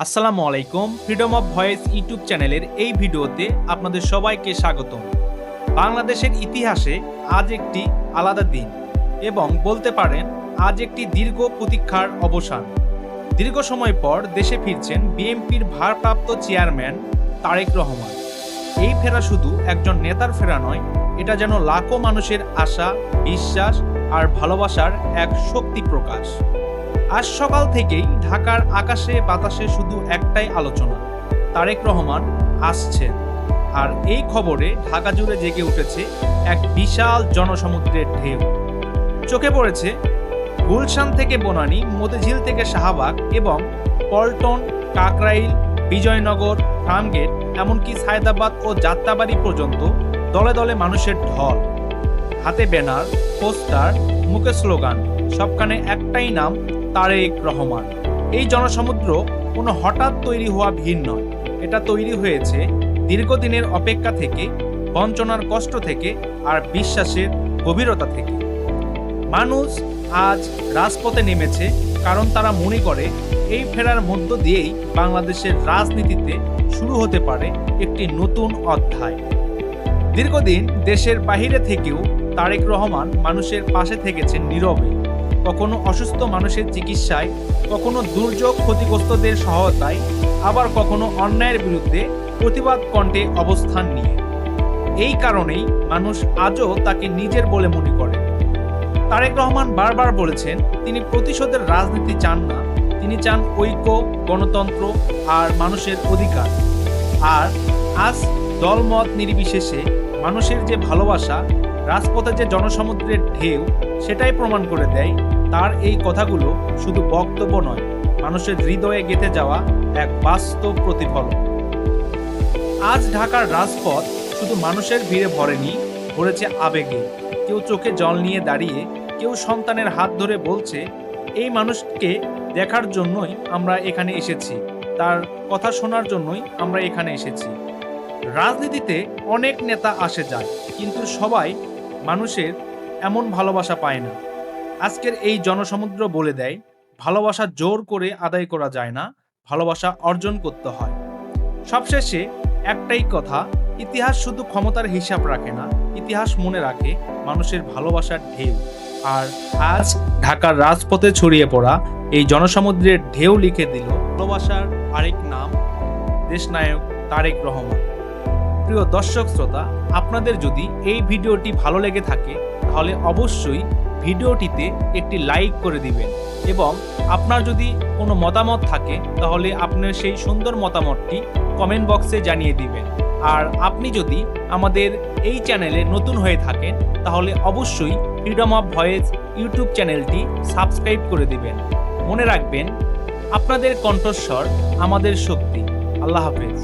আসসালামু আলাইকুম। Freedom of voice YouTube চ্যানেলের এই ভিডিওতে আপনাদের সবাইকে স্বাগতম। বাংলাদেশের ইতিহাসে আজ একটি আলাদা দিন এবং বলতে পারেন আজ একটি দীর্ঘ প্রতীক্ষার অবসান। দীর্ঘ সময় পর দেশে ফিরছেন বিএনপির ভারপ্রাপ্ত চেয়ারম্যান তারেক রহমান। এই ফেরা শুধু একজন নেতার ফেরা নয়, এটা যেন লাখো মানুষের আশা, বিশ্বাস আর ভালোবাসার এক শক্তি প্রকাশ। আজ সকাল থেকেই ঢাকার আকাশে বাতাসে শুধু একটাই আলোচনা, তারেক রহমান আসছেন। আর এই খবরে ঢাকা জুড়ে জেগে উঠেছে এক বিশাল জনসমুদ্রের ঢেউ। চোখে পড়েছে গুলশান থেকে বনানী, মতিঝিল থেকে শাহবাগ এবং পল্টন, কাকরাইল, বিজয়নগর, ফার্মগেট, এমনকি সায়দাবাদ ও যাত্রাবাড়ি পর্যন্ত দলে দলে মানুষের ঢল। হাতে ব্যানার, পোস্টার, মুখে স্লোগান, সবখানে একটাই নাম, তারেক রহমান। এই জনসমুদ্র কোনো হঠাৎ তৈরি হওয়া ভিড় নয়, এটা তৈরি হয়েছে দীর্ঘদিনের অপেক্ষা থেকে, বঞ্চনার কষ্ট থেকে আর বিশ্বাসের গভীরতা থেকে। মানুষ আজ রাজপথে নেমেছে কারণ তারা মনে করে এই ফেরার মধ্য দিয়েই বাংলাদেশের রাজনীতিতে শুরু হতে পারে একটি নতুন অধ্যায়। দীর্ঘদিন দেশের বাহিরে থেকেও তারেক রহমান মানুষের পাশে থেকেছেন নীরবে, কখনো অসুস্থ মানুষের চিকিৎসায়, কখনো দুর্যোগ ক্ষতিগ্রস্তদের সহায়তায়, আবার কখনো অন্যায়ের বিরুদ্ধে প্রতিবাদ কণ্ঠে অবস্থান নিয়ে। এই কারণেই মানুষ আজও তাকে নিজের বলে মনে করে। তারেক রহমান বারবার বলেছেন তিনি প্রতিশোধের রাজনীতি চান না, তিনি চান ঐক্য, গণতন্ত্র আর মানুষের অধিকার। আর আজ দলমত নির্বিশেষে মানুষের যে ভালোবাসা, রাজপথে যে জনসমুদ্রের ঢেউ, সেটাই প্রমাণ করে দেয় তার এই কথাগুলো শুধু বক্তব্য নয়, মানুষের হৃদয়ে গেঁথে যাওয়া এক বাস্তব প্রতিফলন। আজ ঢাকার রাজপথ শুধু মানুষের ভিড়ে ভরেনি, ভরেছে আবেগে। কেউ চোখে জল নিয়ে দাঁড়িয়ে, কেউ সন্তানের হাত ধরে বলছে, এই মানুষকে দেখার জন্যই আমরা এখানে এসেছি, তার কথা শোনার জন্যই আমরা এখানে এসেছি। রাজনীতিতে অনেক নেতা আসে যায়, কিন্তু সবাই মানুষের এমন ভালোবাসা পায় না। আজকের এই জনসমুদ্র বলে দেয়, ভালোবাসা জোর করে আদায় করা যায় না, ভালোবাসা অর্জন করতে হয়। সবশেষে একটাই কথা, ইতিহাস শুধু ক্ষমতার হিসাব রাখে না, ইতিহাস মনে রাখে মানুষের ভালোবাসার ঢেউ। আর আজ ঢাকার রাজপথে ছড়িয়ে পড়া এই জনসমুদ্রের ঢেউ লিখে দিল ভালোবাসার আরেক নাম, দেশনায়ক তারেক রহমান। প্রিয় দর্শক শ্রোতা, আপনাদের যদি এই ভিডিওটি ভালো লেগে থাকে তাহলে অবশ্যই ভিডিওটিতে একটি লাইক করে দিবেন এবং আপনার যদি কোনো মতামত থাকে তাহলে আপনার সেই সুন্দর মতামতটি কমেন্ট বক্সে জানিয়ে দিবেন। আর আপনি যদি আমাদের এই চ্যানেলে নতুন হয়ে থাকেন তাহলে অবশ্যই ফ্রিডম অফ ভয়েস ইউটিউব চ্যানেলটি সাবস্ক্রাইব করে দিবেন। মনে রাখবেন, আপনাদের কণ্ঠস্বর আমাদের শক্তি। আল্লাহ হাফেজ।